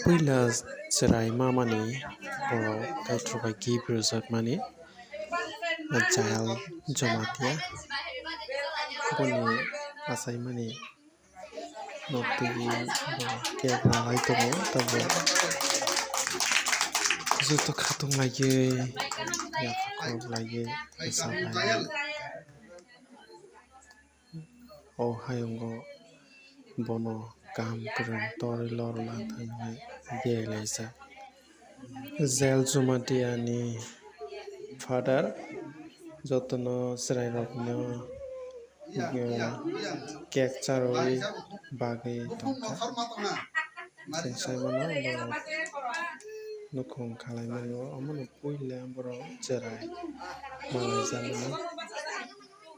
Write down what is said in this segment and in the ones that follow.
Puyla serai mamani borok kaitrubai gibrojak mani jail jomatia boni asaimani notigi cake ralai tongo tabo joto khatung laiye yafakhok laiye hisab laiye o hayongo bono kam kwrwng torui lorla thangni belaijak jail jomatia ni father jotono cherai rokno cake charwai bagui tongkha chwng saimano borok nukhung khlaimani omono puila borok cherai malaijagmani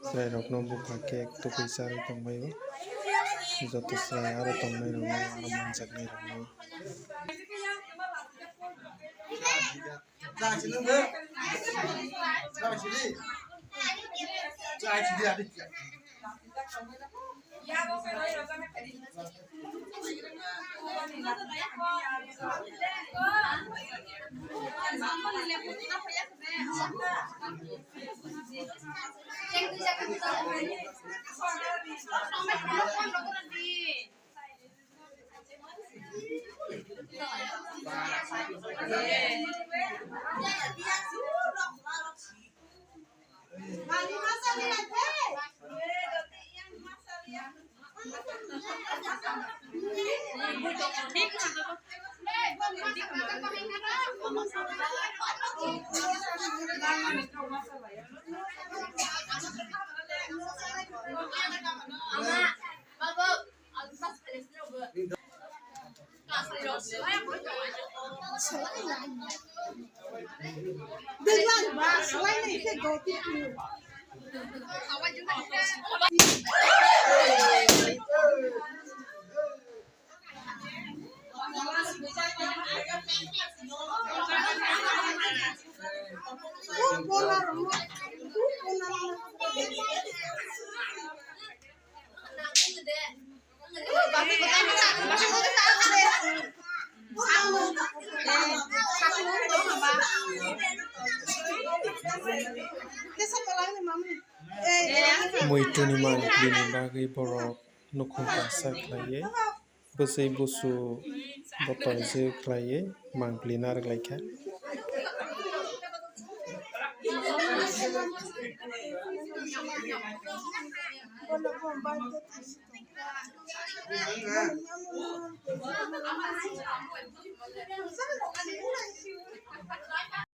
cherai rokno buphang cake tubui charwai tongmai o joto cherai aro tongnai rokno aro manjaknai rokno Muituni mangpili bagui borok nukhung kasak khlaiui bwsui busu botorjak khlaiui mangpili narwglaikha